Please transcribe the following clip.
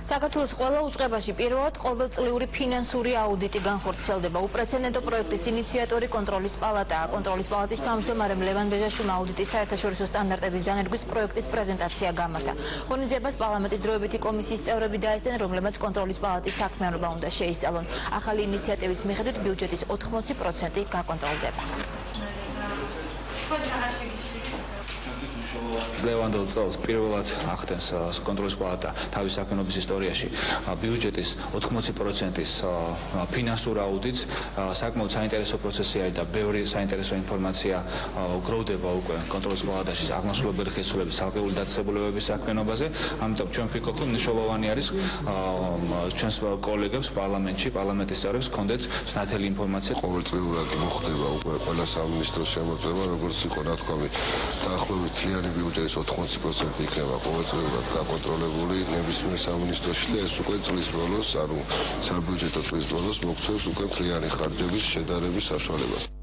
საქართველოს ყველა უწყებაში პირველად ყოველწლიური ფინანსური აუდიტი განხორციელდება. უპრეცედენტო პროექტის ინიციატორი კონტროლის პალატაა. კონტროლის პალატის თავმჯდომარემ ლევან ბეჟაშვილმა აუდიტის საერთაშორისო სტანდარტების დანერგვის პროექტის პრეზენტაცია გამართა. ღონისძიებას პარლამენტის დროებითი კომისიის წევრები დაესწრნენ, რომლებმაც კონტროლის პალატის საქმიანობა უნდა შეისწავლონ. ახალი ინიციატივის მიხედვით ბიუჯეტის 80% გაკონტროლდება. ლევანდელ წელს პირველად ახდენს კონტროლის პალატა თავის საქმიანობის ისტორიაში ბიუჯეტის 80%-ის ფინანსურ აუდიტს. საკმაოდ საინტერესო პროცესი არის და ბევრი საინტერესო ინფორმაცია გროვდება უკვე კონტროლის პალატაში აღმასრულებელი ხელისუფლების ცალკეული დაწესებულებების საქმიანობაზე. ამიტომ ჩვენ ვფიქრობთ, რომ მნიშვნელოვანი არის ჩვენს კოლეგებს პარლამენტში, პარლამენტის წევრებს ჰქონდეთ ნათელი ინფორმაცია. ყოველწლიურად მოხდება უკვე ყველა სამინისტროს შემოწმება, როგორც იყო ნათქვამი, დაახლოებით მთლიანი ბიუჯეტის 80% იქნება ყოველწლიურად გაკონტროლებული ნებისმიერ სამინისტროში და ეს უკვე წლის ბოლოს, ანუ საბიუჯეტო წლის ბოლოს მოგვცემს უკვე მთლიანი ხარჯების შედარების საშუალებას.